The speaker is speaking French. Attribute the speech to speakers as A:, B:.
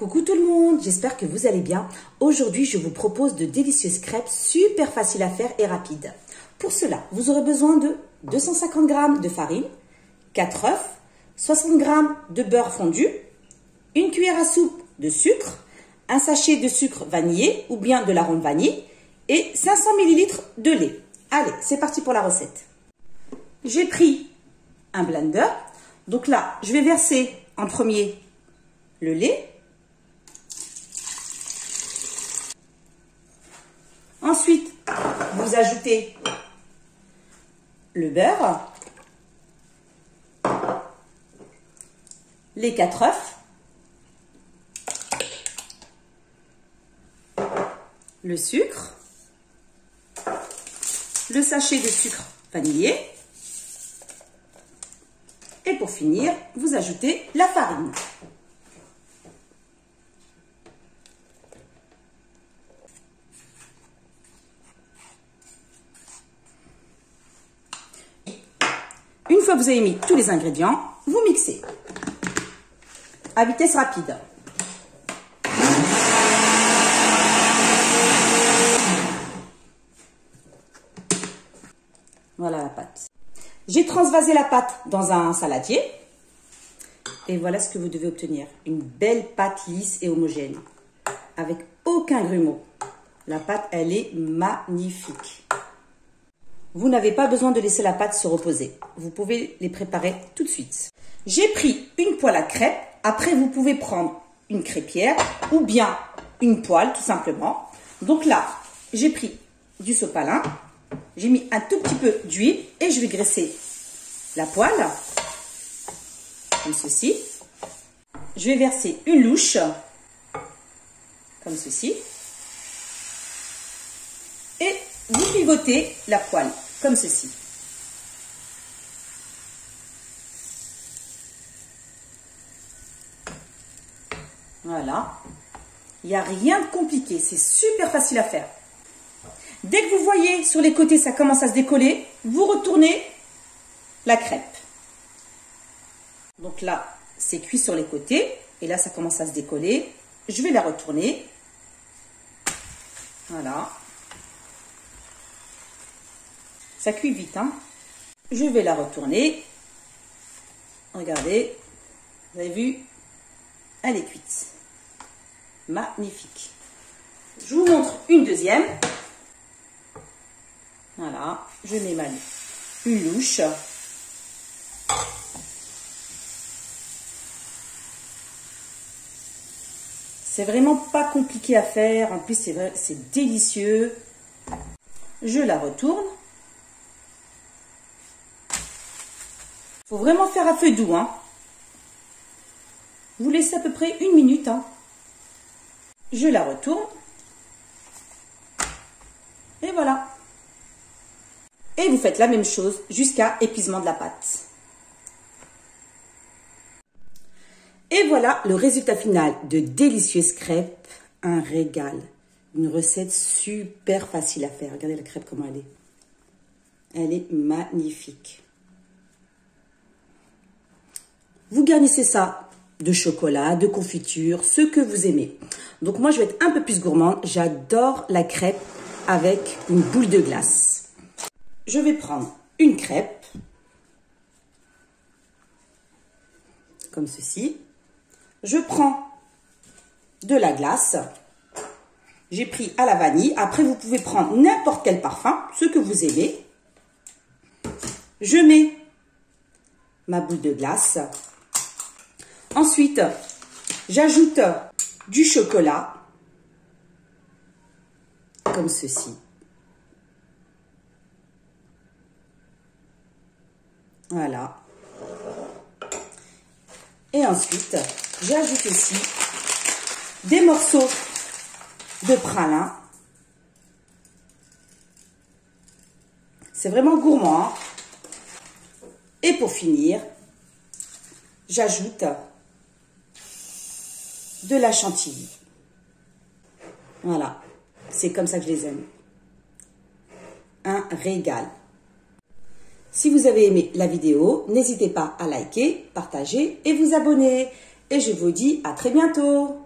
A: Coucou tout le monde, j'espère que vous allez bien. Aujourd'hui, je vous propose de délicieuses crêpes super faciles à faire et rapides. Pour cela, vous aurez besoin de 250 g de farine, 4 œufs, 60 g de beurre fondu, une cuillère à soupe de sucre, un sachet de sucre vanillé ou bien de l'arôme vanille et 500 ml de lait. Allez, c'est parti pour la recette. J'ai pris un blender. Donc là, je vais verser en premier le lait. Ensuite, vous ajoutez le beurre, les 4 œufs, le sucre, le sachet de sucre vanillé et pour finir, vous ajoutez la farine. Une fois que vous avez mis tous les ingrédients, vous mixez à vitesse rapide. Voilà la pâte. J'ai transvasé la pâte dans un saladier. Et voilà ce que vous devez obtenir. Une belle pâte lisse et homogène. Avec aucun grumeau. La pâte, elle est magnifique. Vous n'avez pas besoin de laisser la pâte se reposer. Vous pouvez les préparer tout de suite. J'ai pris une poêle à crêpes. Après, vous pouvez prendre une crêpière ou bien une poêle, tout simplement. Donc là, j'ai pris du sopalin. J'ai mis un tout petit peu d'huile et je vais graisser la poêle, comme ceci. Je vais verser une louche, comme ceci. Et vous pivotez la poêle, comme ceci. Voilà. Il n'y a rien de compliqué, c'est super facile à faire. Dès que vous voyez sur les côtés, ça commence à se décoller, vous retournez la crêpe. Donc là, c'est cuit sur les côtés. Et là, ça commence à se décoller. Je vais la retourner. Voilà. Ça cuit vite, hein. Je vais la retourner. Regardez. Vous avez vu? Elle est cuite. Magnifique. Je vous montre une deuxième. Voilà, je mets une louche. C'est vraiment pas compliqué à faire. En plus, c'est délicieux. Je la retourne. Faut vraiment faire à feu doux, hein. Vous laissez à peu près 1 minute, hein. Je la retourne. Et voilà. Et vous faites la même chose jusqu'à épuisement de la pâte. Et voilà le résultat final de délicieuses crêpes. Un régal. Une recette super facile à faire. Regardez la crêpe comment elle est. Elle est magnifique. Vous garnissez ça de chocolat, de confiture, ce que vous aimez. Donc moi je vais être un peu plus gourmande. J'adore la crêpe avec une boule de glace. Je vais prendre une crêpe, comme ceci. Je prends de la glace. J'ai pris à la vanille. Après, vous pouvez prendre n'importe quel parfum, ce que vous aimez. Je mets ma boule de glace. Ensuite, j'ajoute du chocolat, comme ceci. Voilà. Et ensuite, j'ajoute aussi des morceaux de pralin. C'est vraiment gourmand, hein. Et pour finir, j'ajoute de la chantilly. Voilà. C'est comme ça que je les aime. Un régal. Si vous avez aimé la vidéo, n'hésitez pas à liker, partager et vous abonner. Et je vous dis à très bientôt.